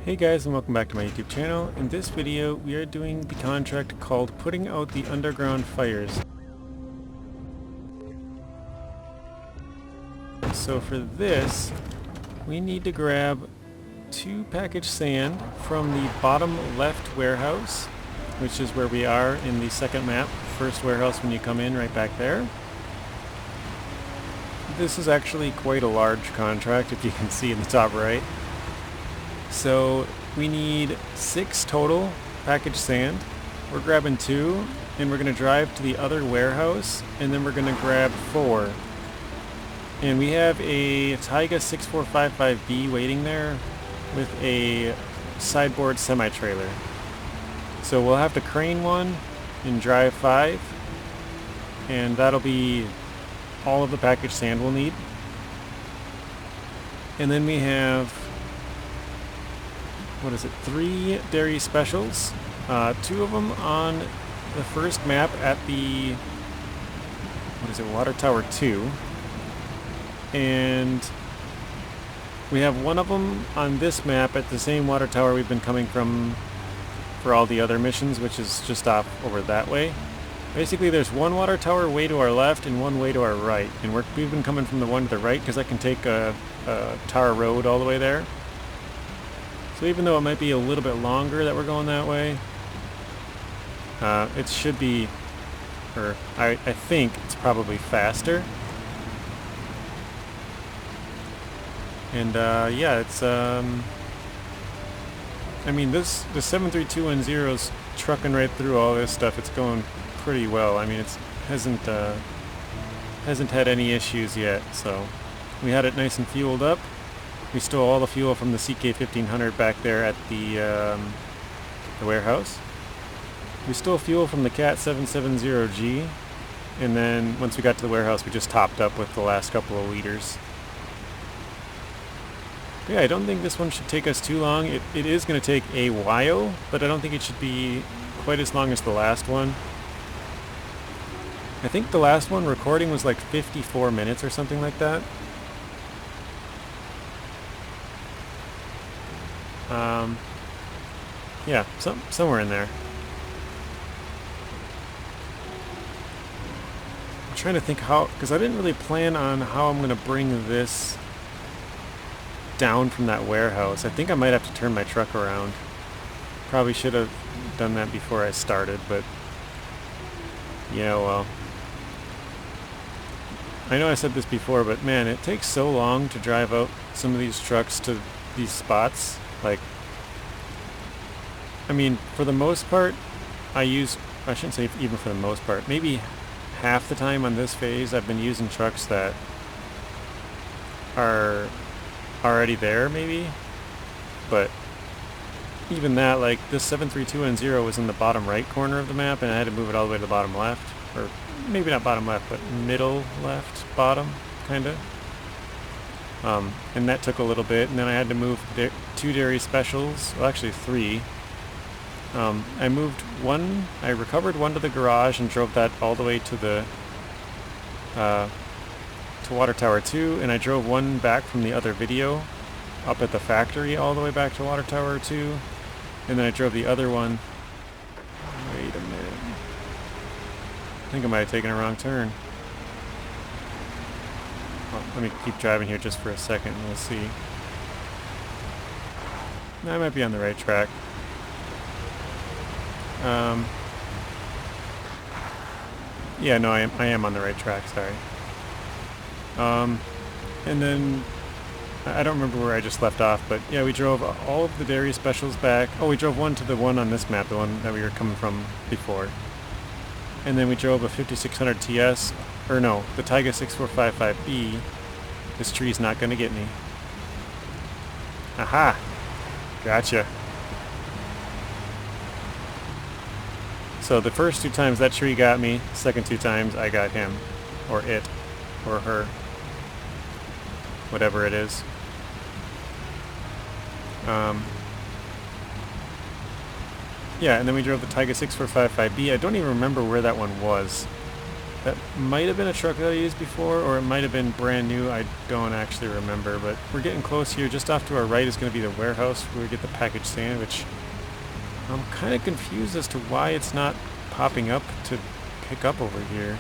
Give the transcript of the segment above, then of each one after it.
Hey guys, and welcome back to my YouTube channel. In this video we are doing the contract called Putting Out the Underground Fires. So for this we need to grab 2 package sand from the bottom left warehouse, which is where we are in the second map, first warehouse when you come in, right back there. This is actually quite a large contract, if you can see in the top right. So we need 6 total packaged sand. We're grabbing 2 and we're going to drive to the other warehouse and then we're going to grab 4. And we have a Tayga 6455B waiting there with a sideboard semi-trailer. So we'll have to crane one and drive 5, and that'll be all of the packaged sand we'll need. And then we have, 3 Derry specials. 2 of them on the first map at the, Water Tower 2. And we have 1 of them on this map at the same water tower we've been coming from for all the other missions, which is just off over that way. Basically there's 1 water tower way to our left and 1 way to our right. And we've been coming from the one to the right because I can take a tar road all the way there. So even though it might be a little bit longer that we're going that way, it should be, or I think it's probably faster. And yeah, it's I mean, the 73210's trucking right through all this stuff. It's going pretty well. I mean, it hasn't had any issues yet. So we had it nice and fueled up. We stole all the fuel from the CK-1500 back there at the warehouse. We stole fuel from the Cat 770G, and then once we got to the warehouse, we just topped up with the last couple of liters. But yeah, I don't think this one should take us too long. It is going to take a while, but I don't think it should be quite as long as the last one. I think the last one recording was like 54 minutes or something like that. Yeah, somewhere in there. I'm trying to think how, because I didn't really plan on how I'm going to bring this down from that warehouse. I think I might have to turn my truck around. Probably should have done that before I started, but yeah, well. I know I said this before, but man, it takes so long to drive out some of these trucks to these spots. Like, I mean, for the most part, I shouldn't say even for the most part, maybe half the time on this phase I've been using trucks that are already there, maybe. But even that, like, this 73210 was in the bottom right corner of the map, and I had to move it all the way to the bottom left. Or maybe not bottom left, but middle left, bottom, kinda. And that took a little bit, and then I had to move 2 Derry specials, well actually 3. I moved 1, I recovered 1 to the garage and drove that all the way to the to Water Tower 2, and I drove 1 back from the other video up at the factory all the way back to Water Tower 2, and then I drove the other one. Wait a minute. I think I might have taken a wrong turn. Well, let me keep driving here just for a second and we'll see. No, I might be on the right track. Yeah, no, I am on the right track, sorry. And then, I don't remember where I just left off, but yeah, we drove all of the Derry specials back. Oh, we drove 1 to the one on this map, the one that we were coming from before. And then we drove a 5600 TS, or no, the Tayga 6455B. This tree's not going to get me. Aha! Gotcha. So the first 2 times that tree got me, second 2 times I got him. Or it. Or her. Whatever it is. Yeah, and then we drove the Tayga 6455B. I don't even remember where that one was. That might have been a truck that I used before, or it might have been brand new. I don't actually remember, but we're getting close here. Just off to our right is going to be the warehouse where we get the packaged sand, which I'm kind of confused as to why it's not popping up to pick up over here.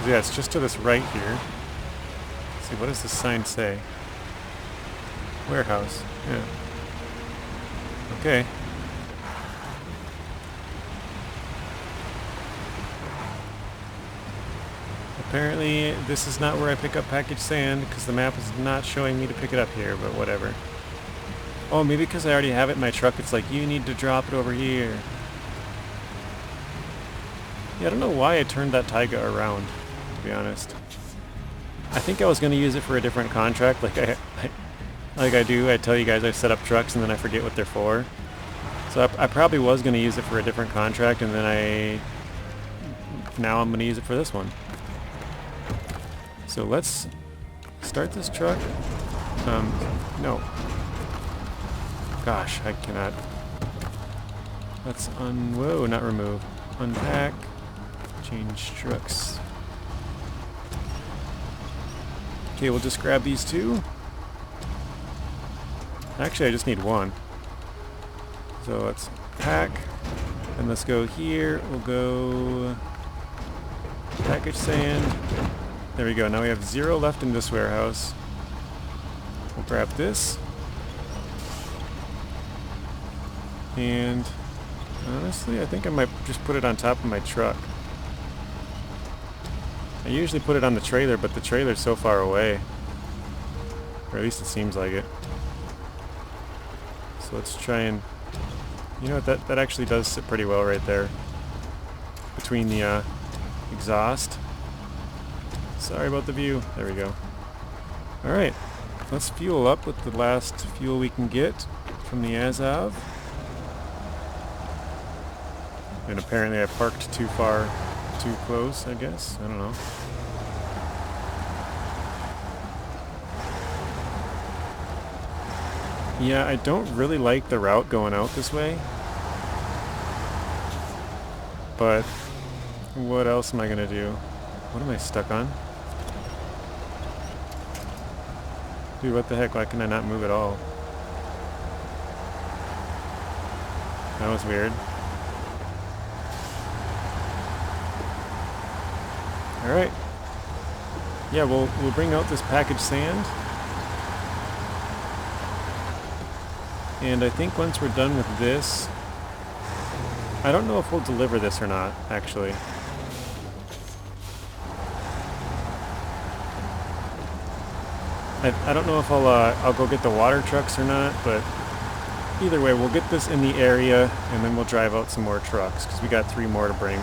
Yeah, it's just to this right here. Let's see, what does the sign say? Warehouse. Yeah. Okay. Apparently, this is not where I pick up packaged sand because the map is not showing me to pick it up here, but whatever. Oh, maybe because I already have it in my truck, it's like, you need to drop it over here. Yeah, I don't know why I turned that Tayga around, to be honest. I think I was going to use it for a different contract, like I do. I tell you guys I set up trucks and then I forget what they're for. So I probably was going to use it for a different contract, and then now I'm going to use it for this one. So let's start this truck. No. Gosh, I cannot. Let's whoa, not remove. Unpack. Change trucks. Okay, we'll just grab these two. Actually, I just need one. So let's pack. And let's go here. We'll go package sand. There we go. Now we have 0 left in this warehouse. We'll grab this. And honestly, I think I might just put it on top of my truck. I usually put it on the trailer, but the trailer's so far away. Or at least it seems like it. So let's try and... You know what, that actually does sit pretty well right there. Between the exhaust. Sorry about the view. There we go. Alright, let's fuel up with the last fuel we can get from the Azov. And apparently I parked too close, I guess. I don't know. Yeah, I don't really like the route going out this way. But what else am I gonna do? What am I stuck on? Dude, what the heck? Why can I not move at all? That was weird. Alright. Yeah, we'll bring out this packaged sand. And I think once we're done with this, I don't know if we'll deliver this or not, actually. I don't know if I'll go get the water trucks or not, but either way, we'll get this in the area, and then we'll drive out some more trucks, because we got 3 more to bring.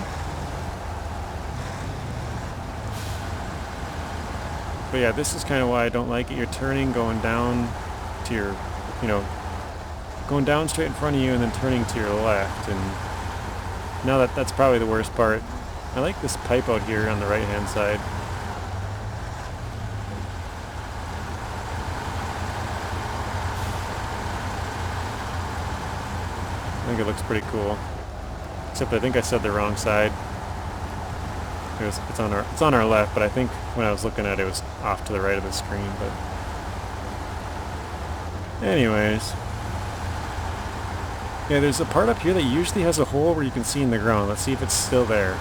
But yeah, this is kind of why I don't like it. You're turning, going down to your, going down straight in front of you and then turning to your left, and now that's probably the worst part. I like this pipe out here on the right-hand side. I think it looks pretty cool. Except I think I said the wrong side. It's on our left, but I think when I was looking at it, it was off to the right of the screen. But anyways, yeah, there's a part up here that usually has a hole where you can see in the ground. Let's see if it's still there.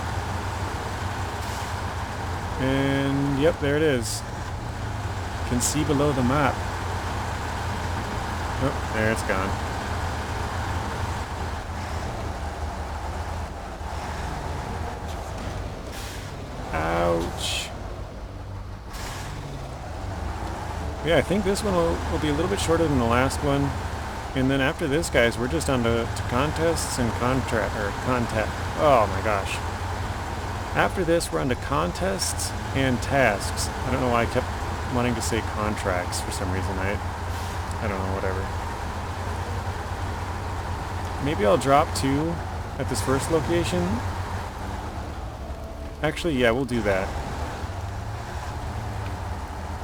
And yep, there it is. You can see below the map. Oh, there it's gone. Ouch. Yeah, I think this one will be a little bit shorter than the last one. And then after this, guys, we're just on to contests and contact. Oh my gosh. After this, we're on to contests and tasks. I don't know why I kept wanting to say contracts for some reason. I don't know, whatever. Maybe I'll drop 2 at this first location. Actually, yeah, we'll do that.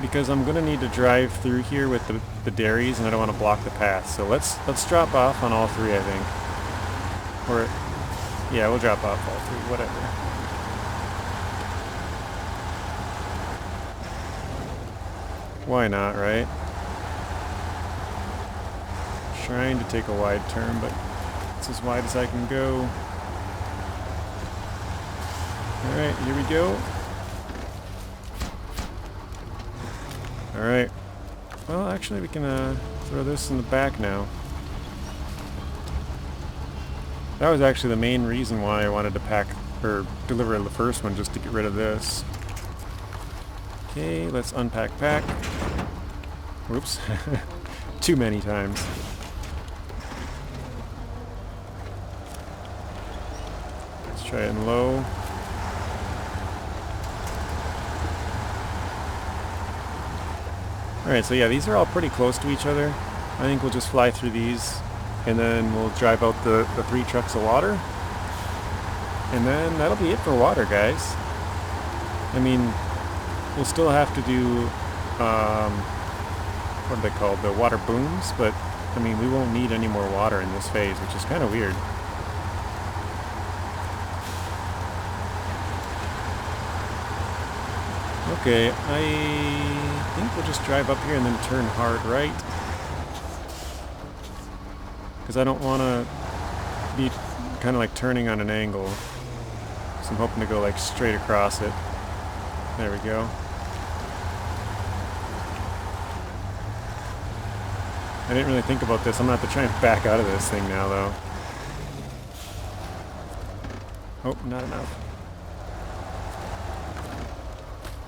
Because I'm going to need to drive through here with the Derrys, and I don't want to block the path. So let's drop off on all 3, I think. Or, yeah, we'll drop off all three, whatever. Why not, right? Trying to take a wide turn, but it's as wide as I can go. Alright, here we go. Alright. Well, actually we can throw this in the back now. That was actually the main reason why I wanted to pack or deliver the first one, just to get rid of this. Okay, let's unpack pack. Whoops. Too many times. Let's try it in low. Alright, so yeah, these are all pretty close to each other. I think we'll just fly through these, and then we'll drive out the 3 trucks of water. And then that'll be it for water, guys. I mean, we'll still have to do, what are they called? The water booms, but, I mean, we won't need any more water in this phase, which is kind of weird. Okay, I think we'll just drive up here and then turn hard right. Because I don't want to be kind of like turning on an angle. So I'm hoping to go like straight across it. There we go. I didn't really think about this. I'm going to have to try and back out of this thing now, though. Oh, not enough.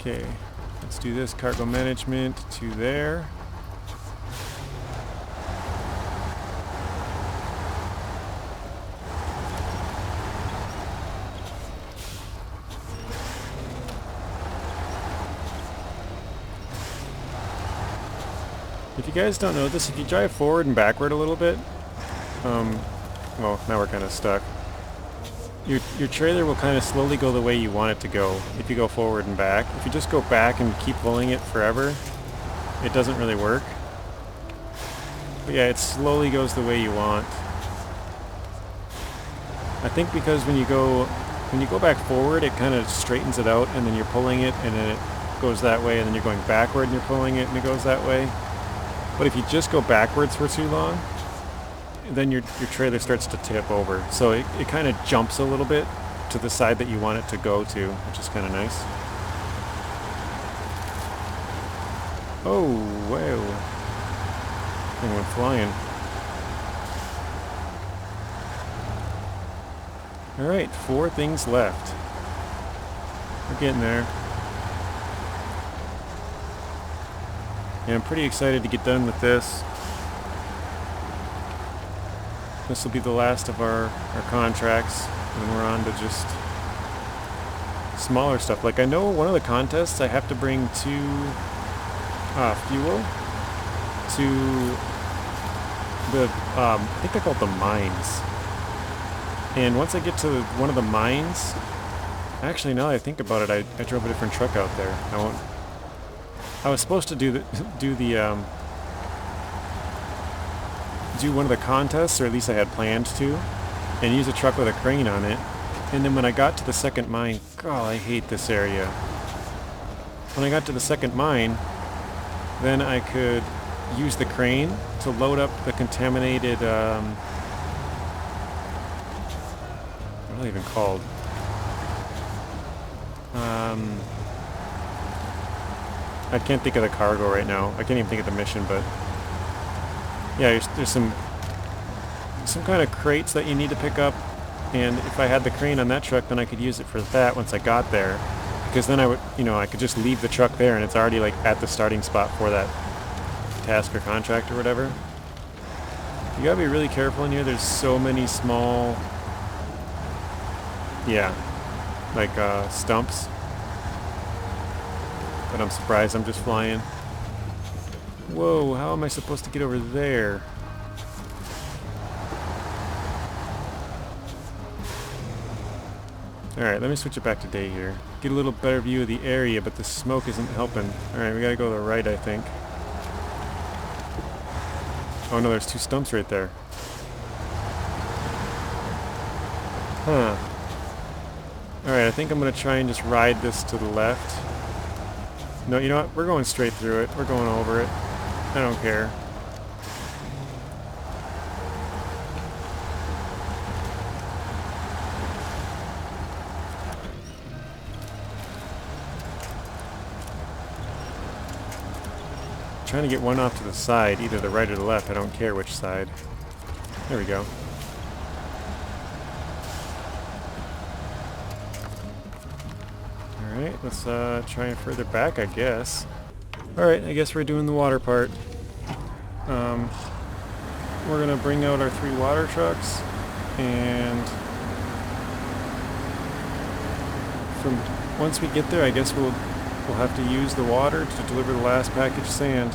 Okay, let's do this. Cargo management to there. If you guys don't know this, if you drive forward and backward a little bit, well, now we're kind of stuck. Your trailer will kind of slowly go the way you want it to go if you go forward and back. If you just go back and keep pulling it forever, it doesn't really work. But yeah, it slowly goes the way you want. I think because when you go back forward, it kind of straightens it out, and then you're pulling it, and then it goes that way, and then you're going backward, and you're pulling it, and it goes that way. But if you just go backwards for too long, then your trailer starts to tip over. So it kind of jumps a little bit to the side that you want it to go to, which is kind of nice. Oh, wow. Thing went flying. Alright, 4 things left. We're getting there. Yeah, I'm pretty excited to get done with this. This will be the last of our contracts, and we're on to just smaller stuff. Like, I know one of the contests I have to bring 2 fuel to the, I think they're called the mines. And once I get to one of the mines, actually now that I think about it, I drove a different truck out there. I was supposed to do one of the contests, or at least I had planned to, and use a truck with a crane on it. And then when I got to the second mine, God, I hate this area. When I got to the second mine, then I could use the crane to load up the contaminated, what are they even called? I can't think of the cargo right now. I can't even think of the mission, but yeah, there's some kind of crates that you need to pick up, and if I had the crane on that truck, then I could use it for that once I got there, because then I would, I could just leave the truck there, and it's already like at the starting spot for that task or contract or whatever. You gotta be really careful in here. There's so many small, like stumps. But I'm surprised I'm just flying. Whoa, how am I supposed to get over there? Alright, let me switch it back to day here. Get a little better view of the area, but the smoke isn't helping. Alright, we gotta go to the right, I think. Oh no, there's 2 stumps right there. Huh. Alright, I think I'm going to try and just ride this to the left. No, you know what? We're going straight through it. We're going over it. I don't care. Trying to get one off to the side, either the right or the left. I don't care which side. There we go. Alright, let's try and further back, I guess. Alright, I guess we're doing the water part. We're gonna bring out our 3 water trucks, and once we get there, I guess we'll have to use the water to deliver the last package sand.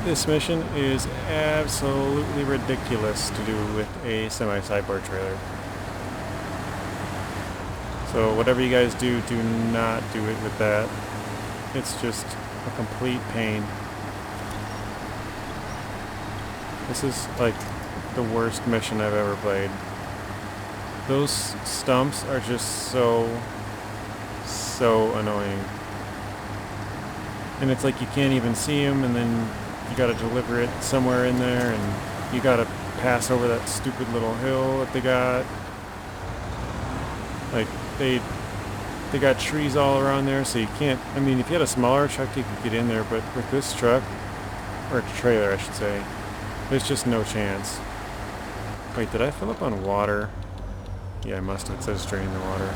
This mission is absolutely ridiculous to do with a semi-sideboard trailer. So whatever you guys do, do not do it with that. It's just a complete pain. This is like the worst mission I've ever played. Those stumps are just so annoying. And it's like you can't even see them, and then you gotta deliver it somewhere in there, and you gotta pass over that stupid little hill that they got. Like, they got trees all around there, so you can't... I mean, if you had a smaller truck, you could get in there, but with this truck, or trailer, I should say, there's just no chance. Wait, did I fill up on water? Yeah, I must have. It says drain the water.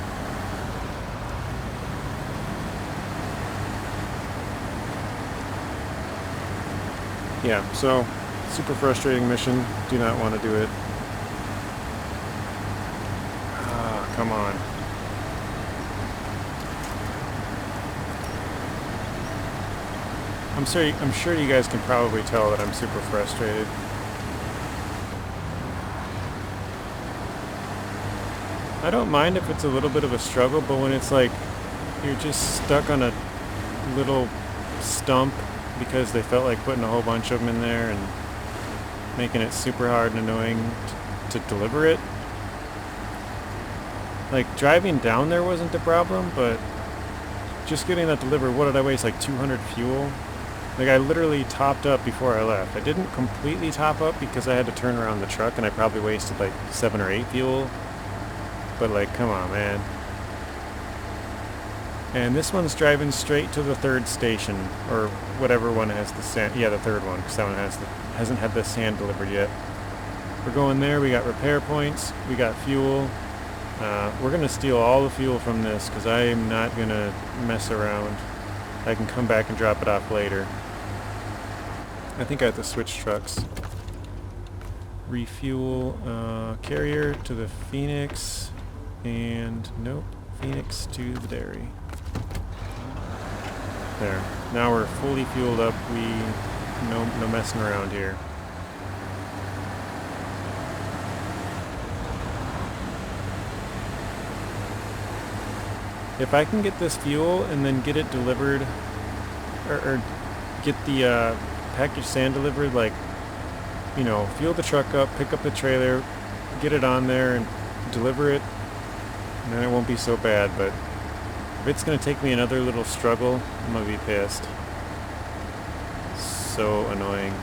Yeah, so, super frustrating mission. Do not want to do it. Ah, come on. I'm sure you guys can probably tell that I'm super frustrated. I don't mind if it's a little bit of a struggle, but when it's like you're just stuck on a little stump because they felt like putting a whole bunch of them in there and making it super hard and annoying to deliver it. Like, driving down there wasn't the problem, but just getting that delivered, what did I waste, like 200 fuel? Like, I literally topped up before I left. I didn't completely top up because I had to turn around the truck, and I probably wasted like 7 or 8 fuel. But like, come on, man. And this one's driving straight to the 3rd station, or whatever one has the sand. Yeah, the 3rd one, because that one hasn't had the sand delivered yet. We're going there. We got repair points. We got fuel. We're gonna steal all the fuel from this because I am not gonna mess around. I can come back and drop it off later. I think I have to switch trucks. Refuel carrier to the Phoenix, and nope, Phoenix to the Derry. There. Now we're fully fueled up. No messing around here. If I can get this fuel and then get it delivered, or get the package sand delivered, like, you know, fuel the truck up, pick up the trailer, get it on there and deliver it, then it won't be so bad. But if it's going to take me another little struggle, I'm going to be pissed. So annoying.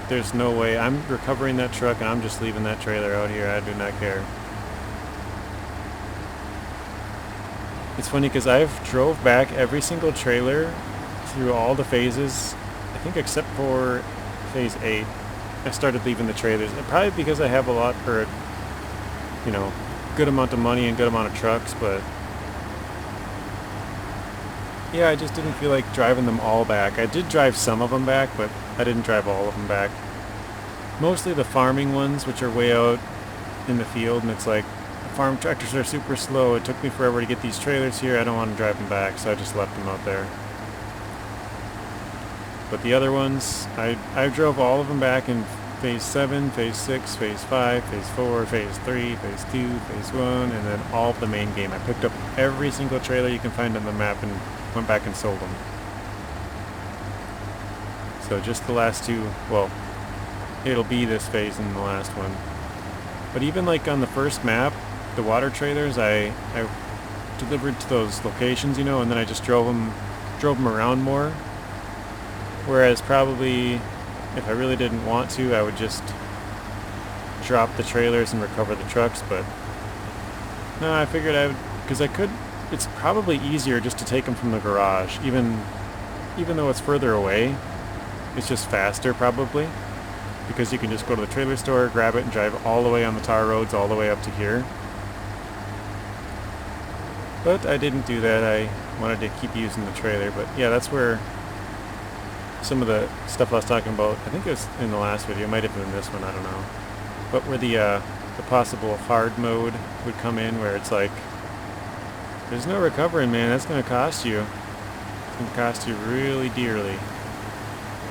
There's no way. I'm recovering that truck and I'm just leaving that trailer out here. I do not care. It's funny because I've drove back every single trailer through all the phases, I think except for phase 8. I started leaving the trailers, and probably because I have a lot, or, you know, good amount of money and good amount of trucks, but yeah, I just didn't feel like driving them all back. I did drive some of them back, but I didn't drive all of them back. Mostly the farming ones, which are way out in the field, and it's like, farm tractors are super slow. It took me forever to get these trailers here. I don't want to drive them back, so I just left them out there. But the other ones, I drove all of them back in phase 7, phase 6, phase 5, phase 4, phase 3, phase 2, phase 1, and then all of the main game. I picked up every single trailer you can find on the map and went back and sold them. So just the last 2, well, it'll be this phase and the last one. But even like on the first map, the water trailers, I delivered to those locations, you know, and then I just drove them around more. Whereas probably if I really didn't want to, I would just drop the trailers and recover the trucks. But no, I figured I would, because I could. It's probably easier just to take them from the garage, even though it's further away. It's just faster probably, because you can just go to the trailer store, grab it, and drive all the way on the tar roads all the way up to here. But I didn't do that. I wanted to keep using the trailer. But yeah, that's where some of the stuff I was talking about, I think it was in the last video, it might have been this one, I don't know. But where the possible hard mode would come in, where it's like, there's no recovering, man. That's going to cost you. It's going to cost you really dearly.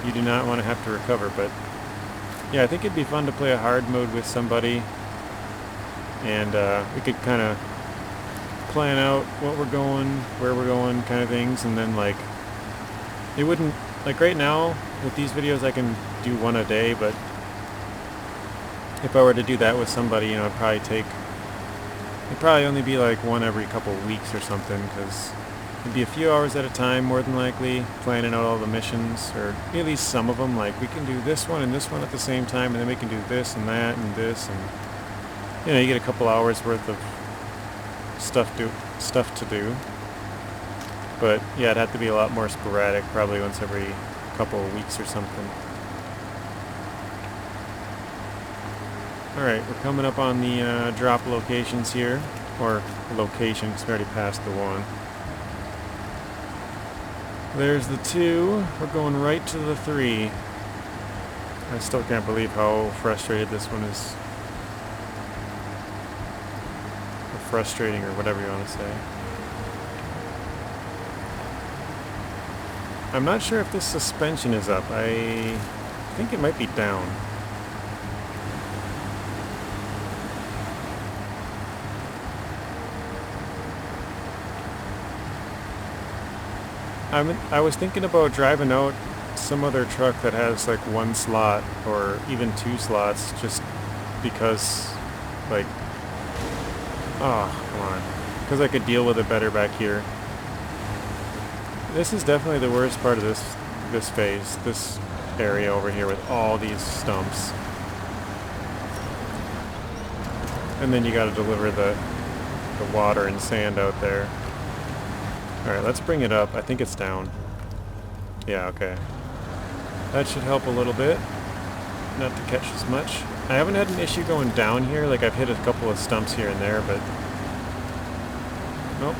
You do not want to have to recover. But yeah, I think it'd be fun to play a hard mode with somebody, and we could kind of plan out what we're going, where we're going, kind of things, and then like, it wouldn't, like right now with these videos I can do one a day, but if I were to do that with somebody, you know, it'd probably only be like one every couple of weeks or something, because it'd be a few hours at a time, more than likely, planning out all the missions, or at least some of them. Like, we can do this one and this one at the same time, and then we can do this and that and this, and you know, you get a couple hours worth of stuff to do. But yeah, it'd have to be a lot more sporadic, probably once every couple of weeks or something. Alright, we're coming up on the drop locations here, or location, because we already passed the one. There's the 2, we're going right to the 3. I still can't believe how frustrated this one is. Or frustrating, or whatever you want to say. I'm not sure if this suspension is up. I think it might be down. I was thinking about driving out some other truck that has like 1 slot or even 2 slots, just because, like, oh, come on, because I could deal with it better back here. This is definitely the worst part of this phase, this area over here with all these stumps. And then you got to deliver the water and sand out there. Alright, let's bring it up. I think it's down. Yeah, okay. That should help a little bit. Not to catch as much. I haven't had an issue going down here. Like, I've hit a couple of stumps here and there, but nope.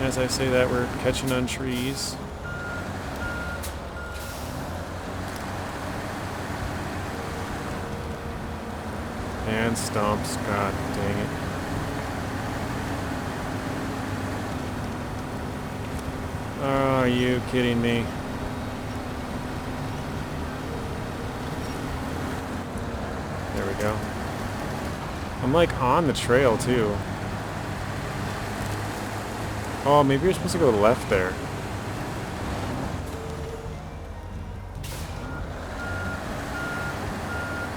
As I say that, we're catching on trees. And stumps. God dang it. Oh, are you kidding me? There we go. I'm like on the trail too. Oh, maybe you're supposed to go left there.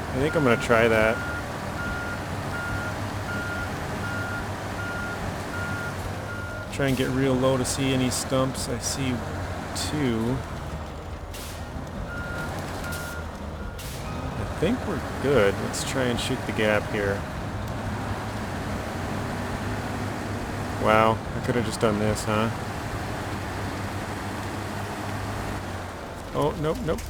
I think I'm gonna try that. Try and get real low to see any stumps. I see 2. I think we're good. Let's try and shoot the gap here. Wow, I could have just done this, huh? Oh, nope, nope.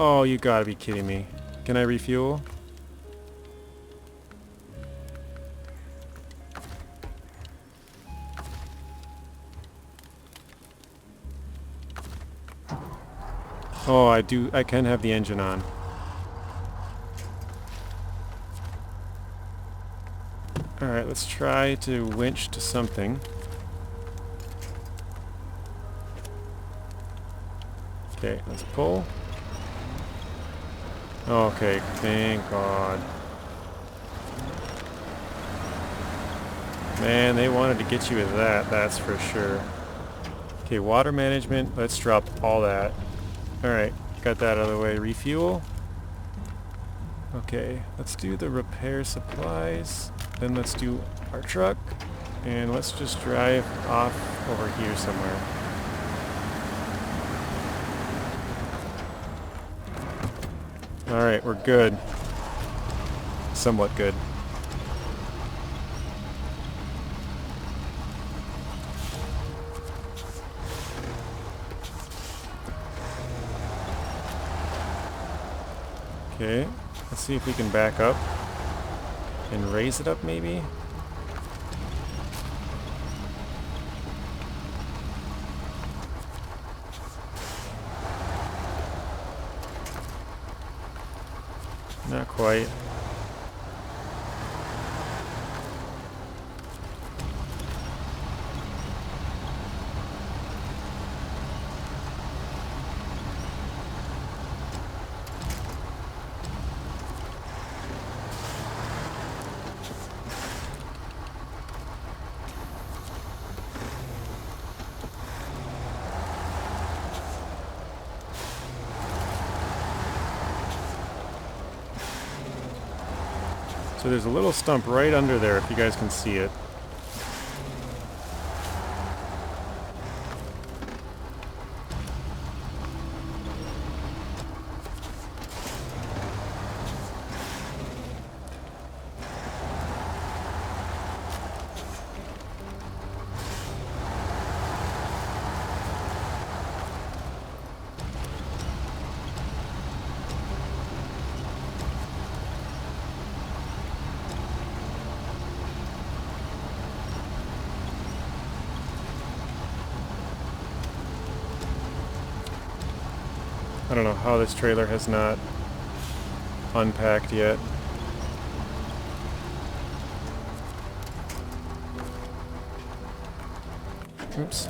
Oh, you gotta be kidding me. Can I refuel? Oh, I can have the engine on. Alright, let's try to winch to something. Okay, let's pull. Okay, thank God. Man, they wanted to get you with that, that's for sure. Okay, water management, let's drop all that. Alright, got that out of the way. Refuel. Okay, let's do the repair supplies, then let's do our truck, and let's just drive off over here somewhere. Alright, we're good. Somewhat good. Okay, let's see if we can back up and raise it up maybe. Not quite. So there's a little stump right under there if you guys can see it. I don't know how this trailer has not unpacked yet. Oops.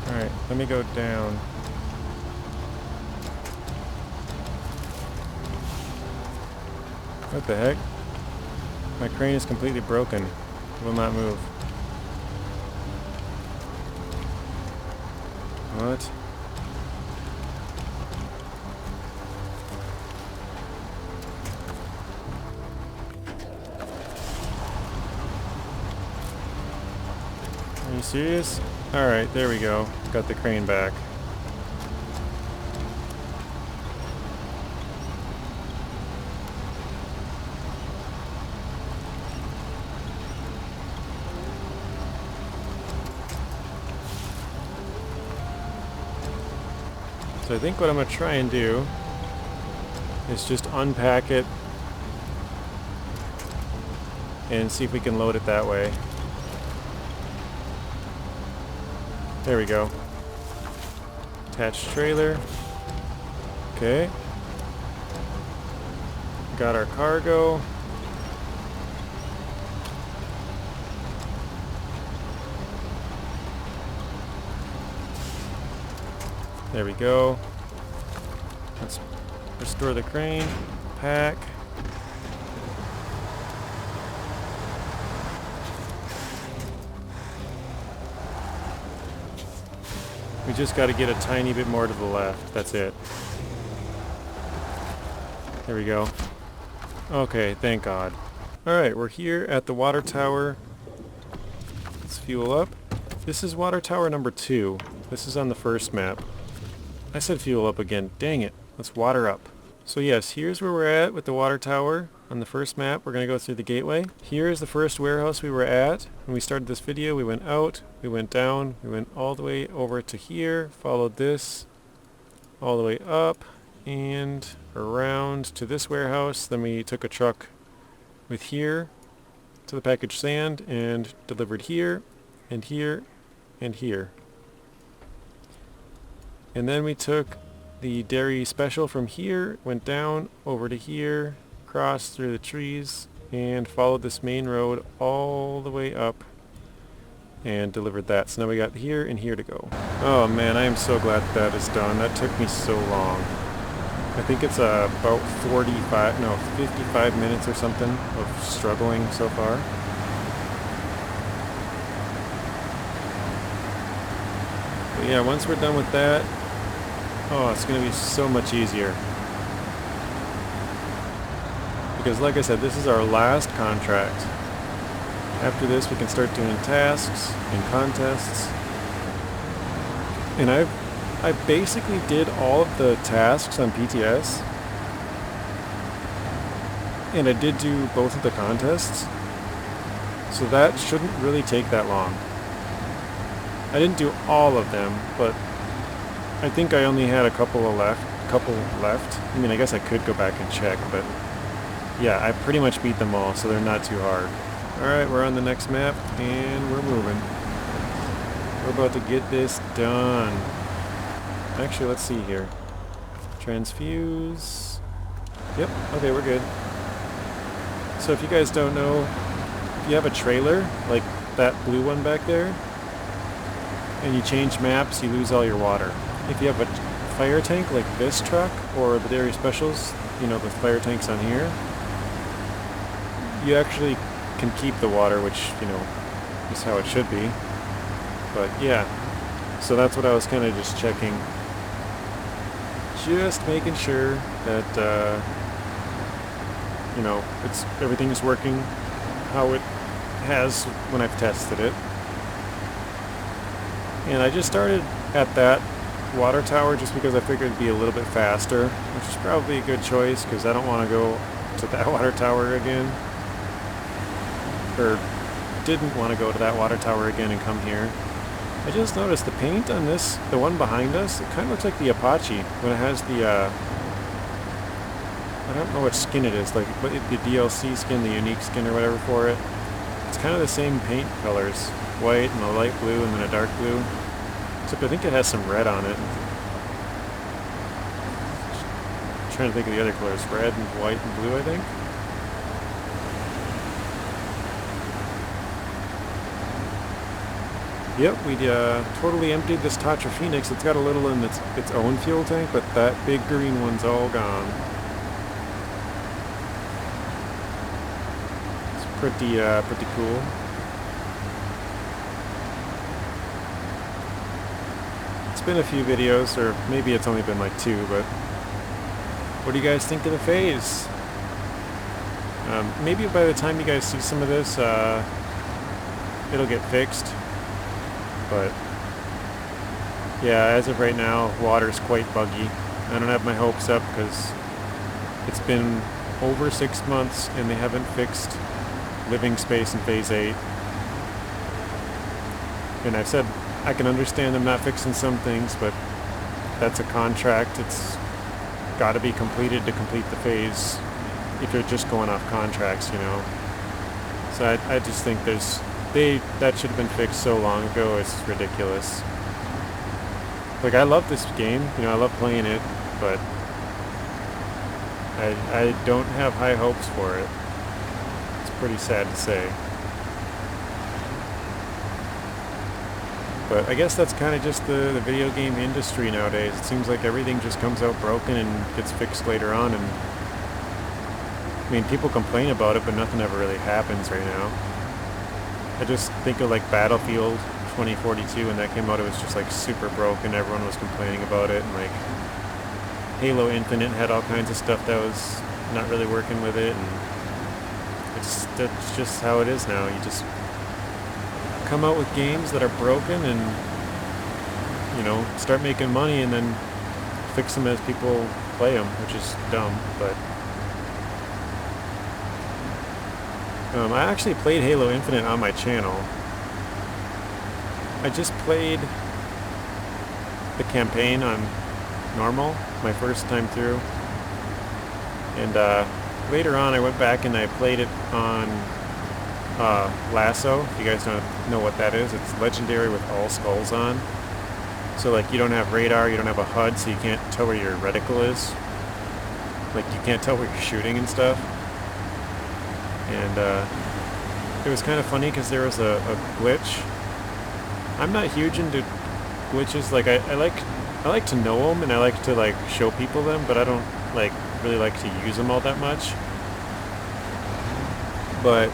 Alright, let me go down. What the heck? My crane is completely broken. It will not move. What? Are you serious? Alright, there we go. Got the crane back. So I think what I'm going to try and do is just unpack it and see if we can load it that way. There we go. Attached trailer. Okay. Got our cargo. There we go. Let's restore the crane. Pack. We just got to get a tiny bit more to the left. That's it. There we go. Okay, thank God. Alright, we're here at the water tower. Let's fuel up. This is water tower number 2. This is on the first map. I said fuel up again. Dang it. Let's water up. So yes, here's where we're at with the water tower. On the first map, we're going to go through the gateway. Here is the first warehouse we were at. When we started this video, we went out, we went down, we went all the way over to here, followed this, all the way up, and around to this warehouse. Then we took a truck with here to the packaged sand and delivered here, and here, and here. And then we took the Derry special from here, went down over to here, crossed through the trees, and followed this main road all the way up and delivered that. So now we got here and here to go. Oh man, I am so glad that is done. That took me so long. I think it's about 55 minutes or something of struggling so far. But yeah, once we're done with that, oh, it's going to be so much easier. Because like I said, this is our last contract. After this, we can start doing tasks and contests. And I basically did all of the tasks on PTS. And I did do both of the contests. So that shouldn't really take that long. I didn't do all of them, but I think I only had a couple left. I mean, I guess I could go back and check, but yeah, I pretty much beat them all, so they're not too hard. Alright, we're on the next map, and we're moving. We're about to get this done. Actually, let's see here. Transfuse. Yep, okay, we're good. So if you guys don't know, if you have a trailer, like that blue one back there, and you change maps, you lose all your water. If you have a fire tank like this truck, or the Derry Specials, you know, the fire tanks on here, you actually can keep the water, which, you know, is how it should be. But yeah, so that's what I was kind of just checking. Just making sure that, you know, everything is working how it has when I've tested it. And I just started at that water tower just because I figured it'd be a little bit faster, which is probably a good choice because I don't want to go to that water tower again. Or didn't want to go to that water tower again and come here. I just noticed the paint on this, the one behind us, it kind of looks like the Apache when it has the, I don't know what skin it is, like the DLC skin, the unique skin or whatever for it. It's kind of the same paint colors, white and a light blue and then a dark blue. Except I think it has some red on it. I'm trying to think of the other colors, red and white and blue I think. Yep, we totally emptied this Tatra Phoenix. It's got a little in its own fuel tank, but that big green one's all gone. It's pretty cool. It's been a few videos, or maybe it's only been like 2, but what do you guys think of the phase? Maybe by the time you guys see some of this, it'll get fixed. But yeah, as of right now, water's quite buggy. I don't have my hopes up because it's been over 6 months and they haven't fixed living space in Phase 8. And I've said I can understand them not fixing some things, but that's a contract. It's got to be completed to complete the phase if you're just going off contracts, you know. So I just think that should have been fixed so long ago. It's ridiculous. Like, I love this game, you know, I love playing it, but I don't have high hopes for it. It's pretty sad to say. But I guess that's kind of just the video game industry nowadays. It seems like everything just comes out broken and gets fixed later on, and I mean, people complain about it, but nothing ever really happens right now. I just think of like Battlefield 2042 when that came out. It was just like super broken. Everyone was complaining about it, and like Halo Infinite had all kinds of stuff that was not really working with it, and that's just how it is now. You just come out with games that are broken and, you know, start making money and then fix them as people play them, which is dumb, but I actually played Halo Infinite on my channel. I just played the campaign on normal, my first time through. And later on I went back and I played it on Lasso. If you guys don't know what that is, it's legendary with all skulls on. So like you don't have radar, you don't have a HUD, so you can't tell where your reticle is. Like you can't tell where you're shooting and stuff. And it was kind of funny because there was a glitch. I'm not huge into glitches. Like I like to know them and I like to like show people them, but I don't like really like to use them all that much. But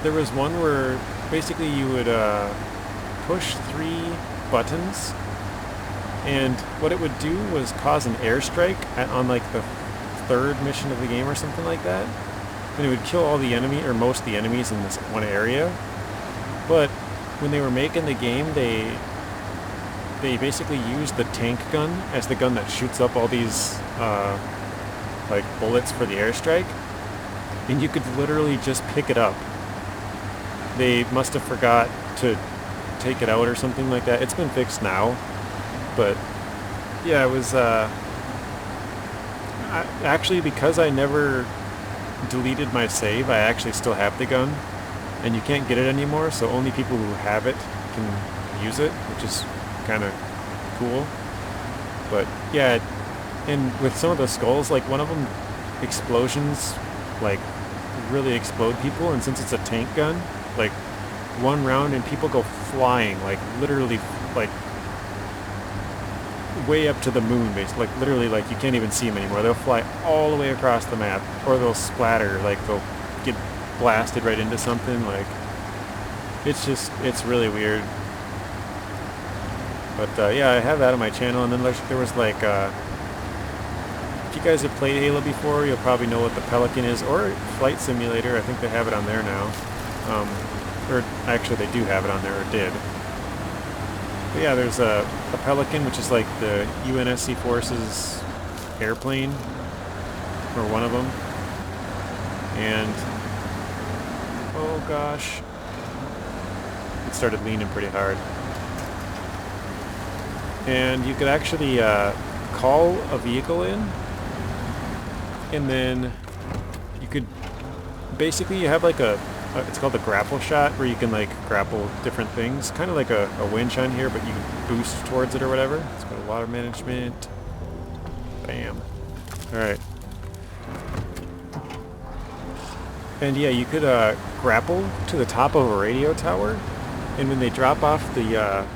there was one where basically you would push 3 buttons, and what it would do was cause an airstrike on like the 3rd mission of the game or something like that. And it would kill all the enemy, or most of the enemies in this one area. But when they were making the game, they basically used the tank gun as the gun that shoots up all these like bullets for the airstrike, and you could literally just pick it up. They must have forgot to take it out or something like that. It's been fixed now, but yeah, it was actually, because I never deleted my save, I actually still have the gun, and you can't get it anymore, so only people who have it can use it, which is kind of cool. But yeah, and with some of the skulls, like one of them, explosions like really explode people, and since it's a tank gun, like one round and people go flying, like literally, like way up to the moon, basically. Like literally, like you can't even see them anymore. They'll fly all the way across the map, or they'll splatter, like they'll get blasted right into something. Like it's really weird. But yeah, I have that on my channel. And then there was like if you guys have played Halo before, you'll probably know what the Pelican is, or Flight Simulator. I think they have it on there now. Or actually they do have it on there, or did. But yeah, there's a Pelican, which is like the UNSC Forces airplane, or one of them. And oh gosh, it started leaning pretty hard. And you could actually call a vehicle in, and then you could basically, you have like it's called the grapple shot, where you can like grapple different things, kind of like a winch on here, but you can boost towards it or whatever. Let's go to water management. Bam. Alright. And yeah, you could grapple to the top of a radio tower, and when they drop off the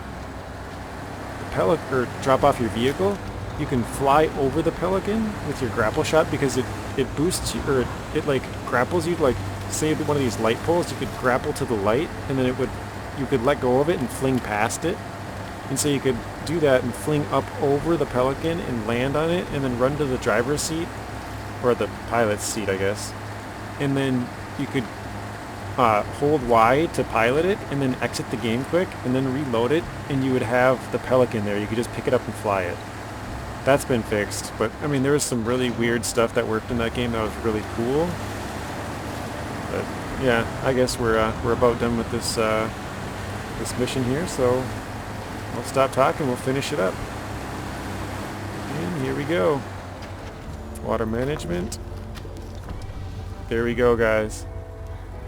Pelican, or drop off your vehicle, you can fly over the Pelican with your grapple shot, because it boosts you, or it like grapples you, like say one of these light poles, you could grapple to the light, and then you could let go of it and fling past it. And so you could do that and fling up over the Pelican and land on it, and then run to the driver's seat, or the pilot's seat, I guess. And then you could hold Y to pilot it, and then exit the game quick, and then reload it, and you would have the Pelican there. You could just pick it up and fly it. That's been fixed, but I mean, there was some really weird stuff that worked in that game that was really cool. But yeah, I guess we're about done with this this mission here, so we'll stop talking, we'll finish it up. And here we go. Water management. There we go, guys.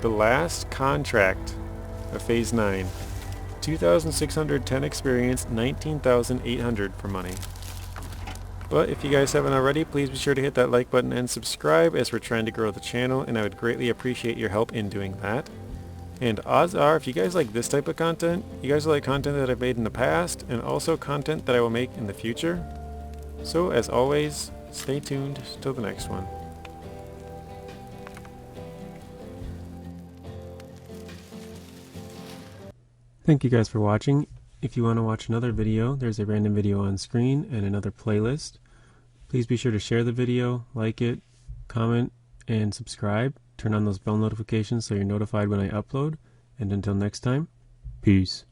The last contract of Phase 9. 2,610 experience, 19,800 for money. But if you guys haven't already, please be sure to hit that like button and subscribe, as we're trying to grow the channel, and I would greatly appreciate your help in doing that. And odds are, if you guys like this type of content, you guys will like content that I've made in the past, and also content that I will make in the future. So as always, stay tuned till the next one. Thank you guys for watching. If you want to watch another video, there's a random video on screen and another playlist. Please be sure to share the video, like it, comment, and subscribe. Turn on those bell notifications so you're notified when I upload. And until next time, peace.